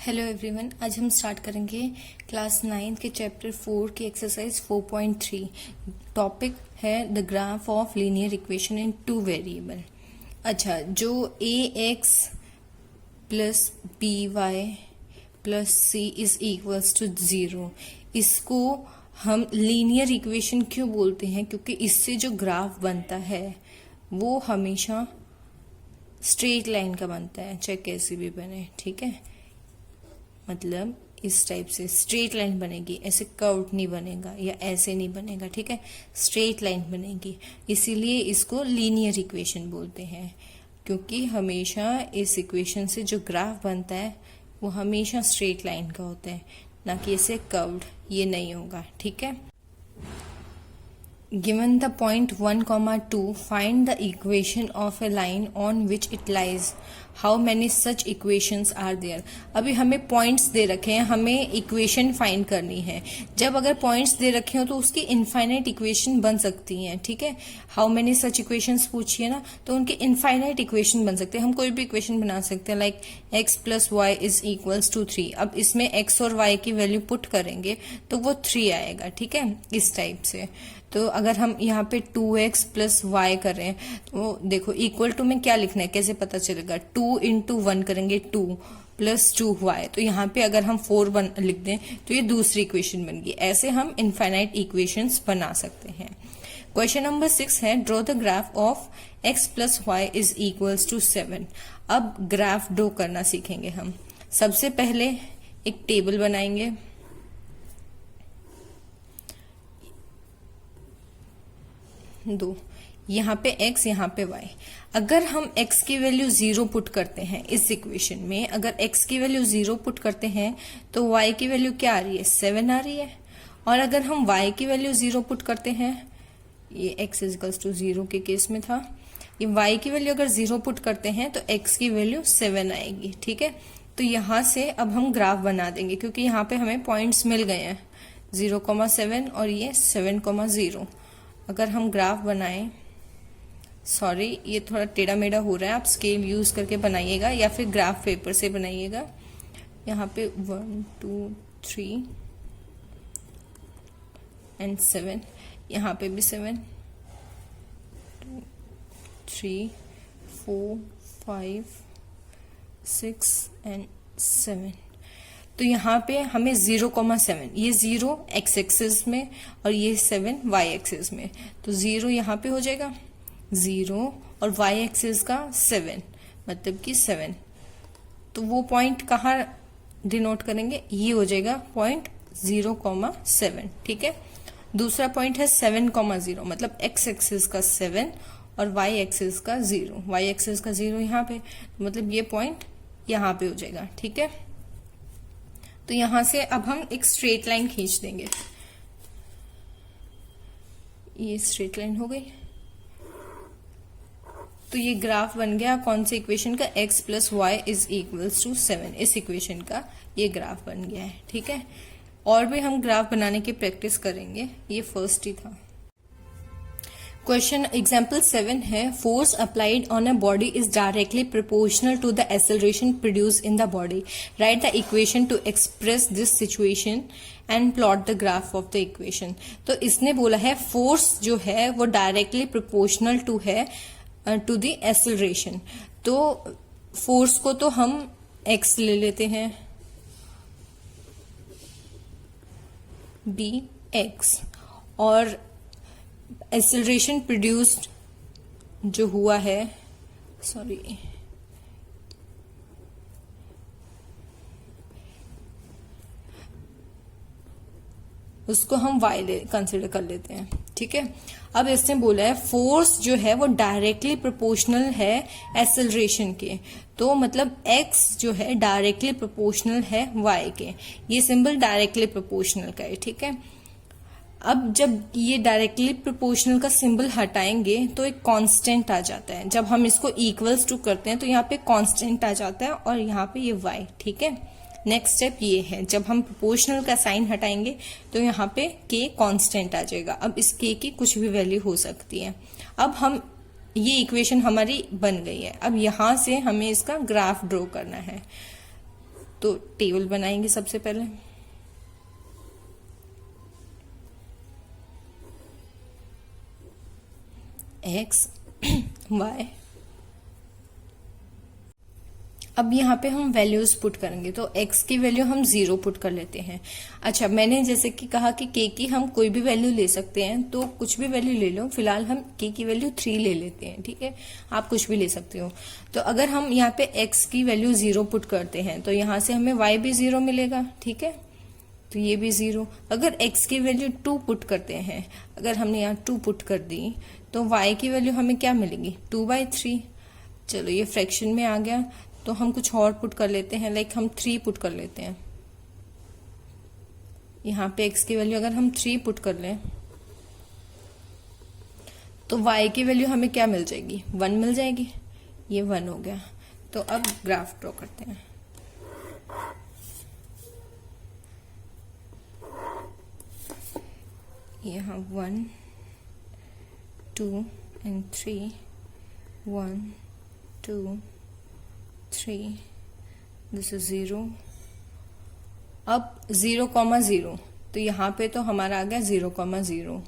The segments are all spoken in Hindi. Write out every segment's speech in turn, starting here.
हेलो एवरीवन, आज हम स्टार्ट करेंगे क्लास 9 के चैप्टर 4 की एक्सरसाइज 4.3। टॉपिक है the graph of linear equation in two variable. अच्छा, जो a x plus b y plus c is equals to 0, इसको हम लीनियर इक्वेशन क्यों बोलते हैं? क्योंकि इससे जो ग्राफ बनता है वो हमेशा स्ट्रेट लाइन का बनता है, चाहे कैसे भी बने। ठीक है, मतलब इस टाइप से स्ट्रेट लाइन बनेगी, ऐसे कर्व नहीं बनेगा या ऐसे नहीं बनेगा। ठीक है, स्ट्रेट लाइन बनेगी, इसीलिए इसको लीनियर इक्वेशन बोलते हैं। क्योंकि हमेशा इस इक्वेशन से जो ग्राफ बनता है वो हमेशा स्ट्रेट लाइन का होता है, ना कि ऐसे कर्व्ड। ये नहीं होगा। ठीक है, given the point 1, 2, find the equation of a line on which it lies. How many such equations are there? अभी हमें पॉइंट्स दे रखे हैं, हमें इक्वेशन फाइंड करनी है। जब अगर पॉइंट्स दे रखे हो तो उसकी इनफाइनाइट इक्वेशन बन सकती हैं। ठीक है, हाउ मेनी सच इक्वेशंस पूछिए ना, तो उनके इनफाइनाइट इक्वेशन बन सकते हैं। हम कोई भी इक्वेशन बना सकते हैं, like x plus y is equals to 3। अब इसमें x और y की वैल्यू पुट करेंगे तो वो 3 आएगा। ठीक है, इस टाइप से। तो अगर हम यहाँ पे 2x प्लस वाई करें तो देखो इक्वल टू में क्या लिखना है, कैसे पता चलेगा? 2 इंटू 1 करेंगे 2 प्लस 2y। तो यहाँ पे अगर हम 4 लिख दें तो ये दूसरी इक्वेशन बन गई। ऐसे हम इनफाइनाइट इक्वेशंस बना सकते हैं। क्वेश्चन नंबर 6 है, draw the graph of x plus y is equals to 7। अब ग्राफ ड्रॉ करना सीखेंगे हम। सबसे पहले एक टेबल बनाएंगे। दो, यहाँ पे x, यहाँ पे y। अगर हम x की वैल्यू 0 पुट करते हैं इस इक्वेशन में, अगर x की वैल्यू 0 पुट करते हैं तो y की वैल्यू क्या आ रही है? 7 आ रही है। और अगर हम y की वैल्यू 0 पुट करते हैं, ये x इक्वल्स टू 0 के केस में था, ये y की वैल्यू अगर 0 पुट करते हैं तो x की वैल्यू 7 आएगी। ठीक है, तो यहां से अब हम ग्राफ बना देंगे, क्योंकि यहाँ पे हमें पॉइंट्स मिल गए हैं 0,7 और ये 7,0। अगर हम ग्राफ बनाएं, सॉरी ये थोड़ा टेढ़ा मेढ़ा हो रहा है, आप स्केल यूज करके बनाइएगा या फिर ग्राफ पेपर से बनाइएगा। यहाँ पे 1, 2, 3 एंड 7, यहाँ पे भी 7, 2, 3, 4, 5, 6 एंड 7। तो यहाँ पे हमें 0,7, ये 0 x एक्सिस में और ये 7 y एक्सिस में, तो 0 यहाँ पे हो जाएगा 0 और y एक्सिस का 7, मतलब कि 7। तो वो पॉइंट कहाँ डिनोट करेंगे? ये हो जाएगा पॉइंट 0,7। ठीक है, दूसरा पॉइंट है 7,0, मतलब x एक्सिस का 7 और y एक्सिस का 0। y एक्सिस का 0 यहाँ पे, तो मतलब ये पॉइंट यहाँ पे हो जाएगा। ठीक है, तो यहां से अब हम एक स्ट्रेट लाइन खींच देंगे। ये स्ट्रेट लाइन हो गई, तो ये ग्राफ बन गया कौन सी इक्वेशन का? x plus y is equals to 7। इस इक्वेशन का ये ग्राफ बन गया है। ठीक है, और भी हम ग्राफ बनाने की प्रैक्टिस करेंगे, ये फर्स्ट ही था। क्वेश्चन एग्जाम्पल 7 है, force applied on a body is directly proportional to the acceleration produce in the body. Write the equation to express this situation and plot the graph of the equation. तो इसने बोला है फोर्स जो है वो डायरेक्टली प्रोपोर्शनल टू है टू द एक्सेलरेशन। तो फोर्स को तो हम x ले लेते हैं, bx, और एक्सेलरेशन प्रोड्यूस्ड जो हुआ है, सॉरी उसको हम y कंसिडर कर लेते हैं। ठीक है, अब इसने बोला है फोर्स जो है वो डायरेक्टली प्रोपोर्शनल है एक्सेलरेशन के, तो मतलब x जो है डायरेक्टली प्रोपोर्शनल है y के। ये सिंबल डायरेक्टली प्रोपोर्शनल का है। ठीक है, अब जब ये डायरेक्टली प्रोपोर्शनल का सिंबल हटाएंगे तो एक कांस्टेंट आ जाता है। जब हम इसको इक्वल्स टू करते हैं तो यहाँ पे कांस्टेंट आ जाता है और यहाँ पे ये y। ठीक है, नेक्स्ट स्टेप ये है, जब हम प्रोपोर्शनल का साइन हटाएंगे तो यहाँ पे k कांस्टेंट आ जाएगा। अब इस k की कुछ भी वैल्यू हो सकती है। अब हम ये इक्वेशन हमारी बन गई है। अब यहां से हमें इसका ग्राफ ड्रॉ करना है। तो टेबल बनाएंगे सबसे पहले। एक्स वाई, अब यहाँ पे हम वैल्यूज पुट करेंगे। तो x की वैल्यू हम 0 पुट कर लेते हैं। अच्छा, मैंने जैसे कि कहा कि k की हम कोई भी वैल्यू ले सकते हैं, तो कुछ भी वैल्यू ले लो। फिलहाल हम k की वैल्यू 3 ले लेते हैं, ठीक है। आप कुछ भी ले सकते हो। तो अगर हम यहाँ पे x की वैल्यू 0 पुट करते हैं तो यहाँ से हमें y भी 0 मिलेगा, ठीक है। तो ये भी 0। अगर x की वैल्यू 2 पुट करते हैं, अगर हमने यहाँ 2 पुट कर दी तो y की वैल्यू हमें क्या मिलेगी, 2/3। चलो ये फ्रैक्शन में आ गया। तो हम कुछ और पुट कर लेते हैं, लाइक हम 3 पुट कर लेते हैं। यहाँ पे x की वैल्यू अगर हम 3 पुट कर लें तो y की वैल्यू हमें क्या मिल जाएगी, 1 मिल जाएगी। ये 1 हो गया। तो अब ग्राफ ड्रॉ करते हैं। यहाँ 1 2 and 3, 1 2 3, दिस इज 0। अब 0,0, तो यहाँ पे तो हमारा आ गया 0,0।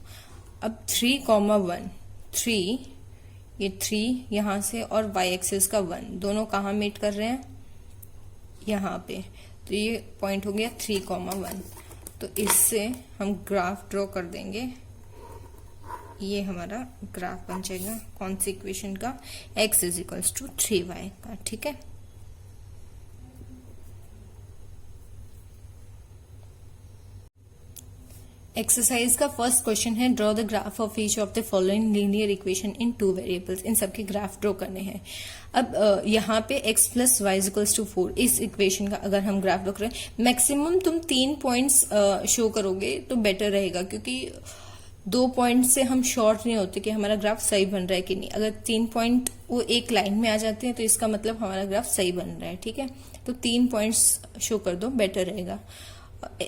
अब 3,1, 3, ये 3 यहाँ से और y एक्सिस का 1 दोनों कहाँ मीट कर रहे हैं, यहाँ पे। तो ये पॉइंट हो गया 3,1। तो इससे हम ग्राफ ड्रॉ कर देंगे। ये हमारा ग्राफ बन जाएगा कौन सी इक्वेशन का, x is equals to 3y का, ठीक है। एक्सरसाइज का फर्स्ट क्वेश्चन है, draw the graph of each of the following linear equation in 2 variables. इन सबके ग्राफ ड्रॉ करने हैं। अब यहाँ पे x plus y equals to 4, इस इक्वेशन का अगर हम ग्राफ ड्रॉ करें, मैक्सिमम तुम 3 पॉइंट्स शो करोगे तो बेटर रहेगा, क्योंकि 2 पॉइंट से हम श्योर नहीं होते कि हमारा ग्राफ सही बन रहा है कि नहीं। अगर 3 पॉइंट वो एक लाइन में आ जाते हैं तो इसका मतलब हमारा ग्राफ सही बन रहा है, ठीक है। तो 3 पॉइंट्स शो कर दो, बेटर रहेगा।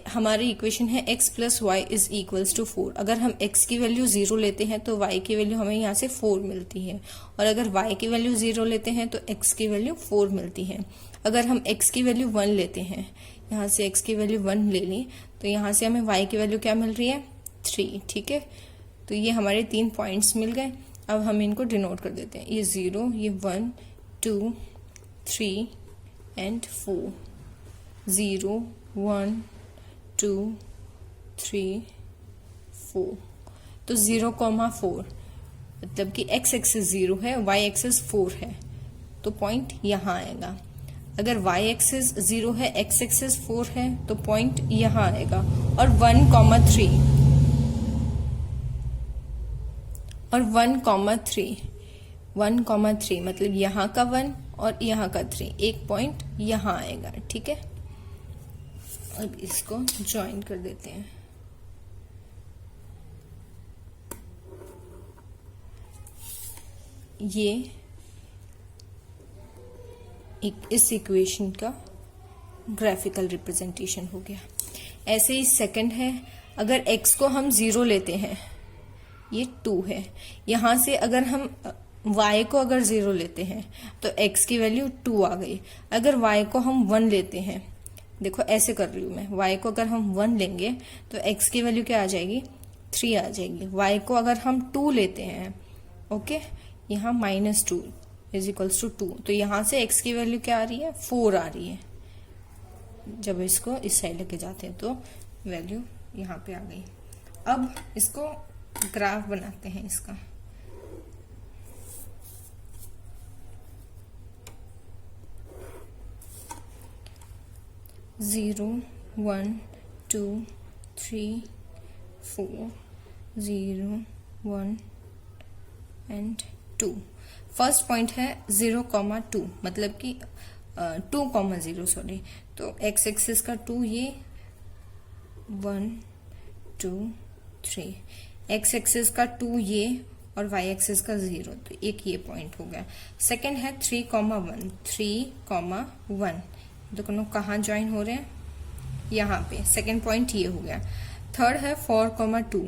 हमारी इक्वेशन है x plus y is equals to 4। अगर हम x की वैल्यू 0 लेते हैं तो y की वैल्यू हमें यहाँ से 4 मिलती है, और अगर y की वैल्यू 0 लेते हैं तो x की वैल्यू 4 मिलती है। अगर हम x की वैल्यू 1 लेते हैं, यहाँ से x की वैल्यू 1 ले ली, तो यहाँ से हमें y की वैल्यू क्या मिल रही है, 3, ठीक है। तो ये हमारे 3 पॉइंट्स मिल गए। अब हम इनको डिनोट कर देते हैं, ये 0, ये 1 2 3 एंड 4, 0 1 2 3 4। तो 0,4 मतलब कि x एक्सिस 0 है, y एक्सिस 4 है, तो पॉइंट यहाँ आएगा। अगर y एक्सिस 0 है, x एक्सिस 4 है, तो पॉइंट यहाँ आएगा। और 1,3 और 1,3 मतलब यहाँ का 1 और यहाँ का 3, एक पॉइंट यहाँ आएगा, ठीक है। अब इसको ज्वाइन कर देते हैं। ये इस इक्वेशन का ग्राफिकल रिप्रेजेंटेशन हो गया। ऐसे ही सेकंड है, अगर x को हम 0 लेते हैं, ये 2 है। यहां से अगर हम y को अगर 0 लेते हैं तो x की वैल्यू 2 आ गई। अगर y को हम 1 लेते हैं, देखो ऐसे कर रही हूं मैं, y को अगर हम 1 लेंगे तो x की वैल्यू क्या आ जाएगी, 3 आ जाएगी। y को अगर हम 2 लेते हैं, ओके, यहाँ -2 इज इक्वल्स टू 2, तो यहाँ से x की वैल्यू क्या आ रही है, 4 आ रही है। जब इसको इस साइड लेके जाते हैं तो वैल्यू यहाँ पे आ गई। अब इसको ग्राफ बनाते हैं इसका। Zero 1 2 3 4 0 1 and 2। फर्स्ट पॉइंट है 0,2 मतलब कि 2,0 सॉरी। तो x एक्सिस का 2, ये 1 2 3, x एक्सिस का 2 ये, और y एक्सिस का 0, तो एक ये पॉइंट हो गया। सेकंड है 3,1 3,1, दोनों कहाँ ज्वाइन हो रहे हैं, यहाँ पे। सेकंड पॉइंट ये हो गया। थर्ड है 4,2,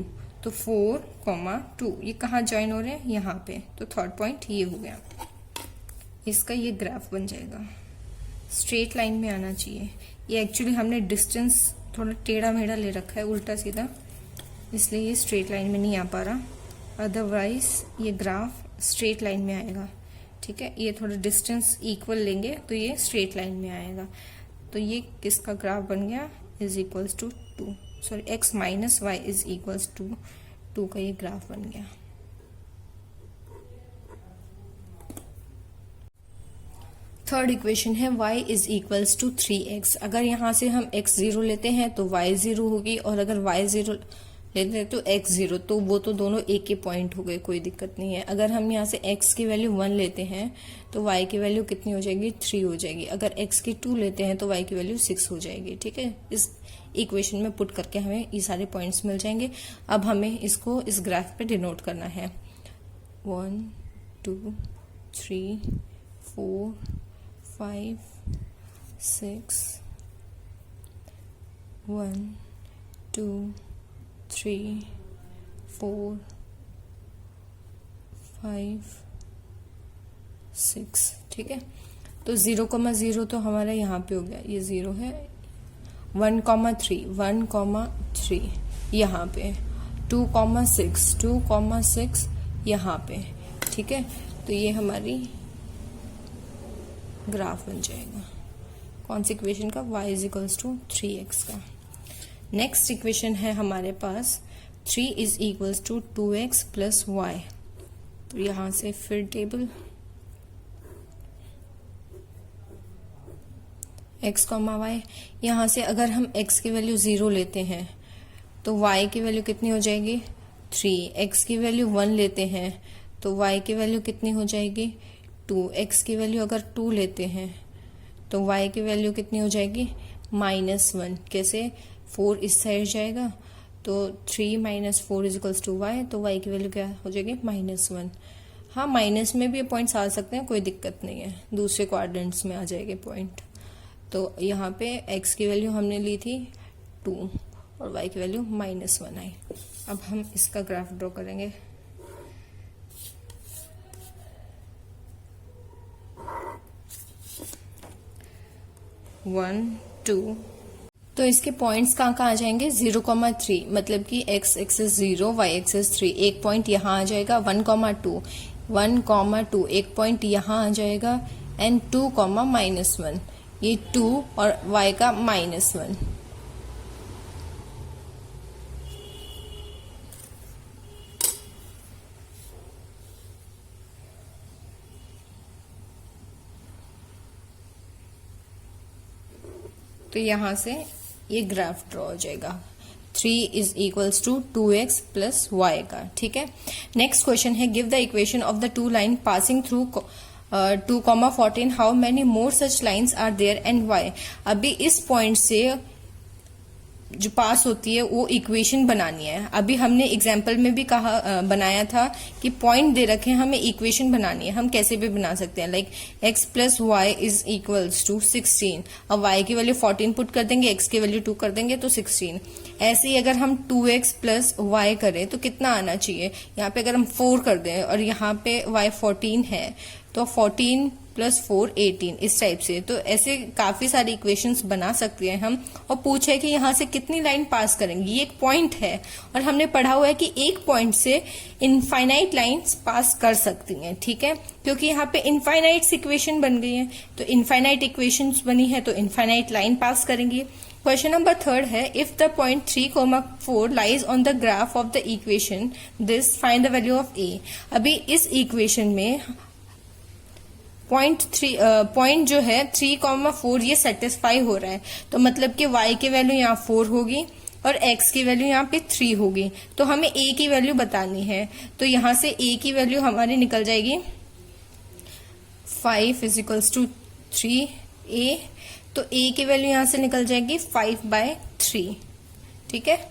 तो 4,2 ये कहाँ ज्वाइन हो रहे हैं, यहाँ पे, तो थर्ड पॉइंट ये हो गया। इसका ये ग्राफ बन जाएगा। स्ट्रेट लाइन में आना चाहिए। ये एक्चुअली हमने डिस्टेंस थोड़ा टेढ़ा मेढ़ा ले रखा है, उल्टा सीधा, इसलिए ये स्ट्रेट लाइन में नहीं आ पा रहा। अदरवाइज ये ग्राफ स्ट्रेट लाइन में आएगा। ठीक है, ये थोड़ा डिस्टेंस इक्वल लेंगे तो ये स्ट्रेट लाइन में आएगा। तो ये किसका ग्राफ बन गया, is equals to 2, sorry x minus y is equals to 2 का ये ग्राफ बन गया। थर्ड इक्वेशन है y is equals to 3x। अगर यहाँ से हम x 0 लेते हैं तो y 0 होगी, और अगर y 0 लेते हैं तो x 0, तो वो तो दोनों एक ही पॉइंट हो गए, कोई दिक्कत नहीं है। अगर हम यहाँ से x की वैल्यू 1 लेते हैं तो y की वैल्यू कितनी हो जाएगी, 3 हो जाएगी। अगर x की 2 लेते हैं तो y की वैल्यू 6 हो जाएगी। ठीक है, इस इक्वेशन में पुट करके हमें ये सारे पॉइंट्स मिल जाएंगे। अब हमें इसको इस ग्राफ पे डिनोट करना है। 1 2 3 4 5 6 1 2 3 4 5 6। ठीक है, तो 0,0 तो हमारा यहाँ पे हो गया, ये 0 है। 1,3 यहाँ पे, 2,6 यहाँ पे। ठीक है, तो ये हमारी ग्राफ बन जाएगा कौन सी इक्वेशन का, y is equals to 3x का। नेक्स्ट इक्वेशन है हमारे पास 3 is equals to 2x plus y। तो यहां से फिर टेबल x, y, यहां से अगर हम x की वैल्यू 0 लेते हैं तो y की वैल्यू कितनी हो जाएगी, 3। x की वैल्यू 1 लेते हैं तो y की वैल्यू कितनी हो जाएगी, 2। x की वैल्यू अगर 2 लेते हैं तो y की वैल्यू कितनी हो जाएगी, -1। कैसे, 4 इस साइड जाएगा तो 3 - 4 इज इक्वल्स टू y, तो y की वैल्यू क्या हो जाएगी, -1। हाँ, माइनस में भी पॉइंट्स आ सकते हैं, कोई दिक्कत नहीं है, दूसरे क्वाड्रेंट्स में आ जाएंगे पॉइंट। तो यहाँ पे x की वैल्यू हमने ली थी 2 और y की वैल्यू -1 आई। अब हम इसका ग्राफ ड्रॉ करेंगे। वन टू, तो इसके पॉइंट्स कहाँ कहाँ आ जाएंगे, 0,3, मतलब कि x एक्सिस 0, y एक्सिस 3, एक पॉइंट यहाँ आ जाएगा। 1,2 एक पॉइंट यहाँ आ जाएगा, एंड 2, -1, ये 2 और y का -1। तो यहां से ये ग्राफ ड्रॉ हो जाएगा 3 is equals to 2x plus y का। ठीक है, नेक्स्ट क्वेश्चन है give the equation of the two line passing through 2,14 how many more such lines are there and why. अभी इस पॉइंट से जो पास होती है वो इक्वेशन बनानी है। अभी हमने एग्जाम्पल में भी कहा बनाया था कि पॉइंट दे रखे हैं, हमें इक्वेशन बनानी है। हम कैसे भी बना सकते हैं, like x plus y is equals to 16। अब y की वैल्यू 14 पुट कर देंगे, x की वैल्यू 2 कर देंगे तो 16। ऐसे ही अगर हम 2x प्लस वाई करें तो कितना आना चाहिए, यहाँ पे अगर हम 4 कर दें और यहाँ पे y 14 है तो 14 प्लस 4 18, इस टाइप से। तो ऐसे काफी सारी इक्वेशंस बना सकते हैं हम। और पूछे कि यहाँ से कितनी लाइन पास करेंगी, ये एक पॉइंट है और हमने पढ़ा हुआ है कि एक पॉइंट से इनफाइनाइट लाइंस पास कर सकती हैं। ठीक है, क्योंकि यहाँ पे इनफाइनाइट इक्वेशन बन गई है, तो इनफाइनाइट इक्वेशंस बनी है तो इनफाइनाइट लाइन पास करेंगी। क्वेश्चन नंबर 3 है if the point 3,4 lies on the graph of the equation this find the value of a। अभी इस इक्वेशन में पॉइंट जो है 3,4 ये सेटिस्फाई हो रहा है, तो मतलब कि y की वैल्यू यहाँ 4 होगी और x की वैल्यू यहाँ पे 3 होगी। तो हमें a की वैल्यू बतानी है, तो यहाँ से a की वैल्यू हमारी निकल जाएगी 5 इज इक्वल्स टू 3a। तो a की वैल्यू यहाँ से निकल जाएगी 5/3। ठीक है,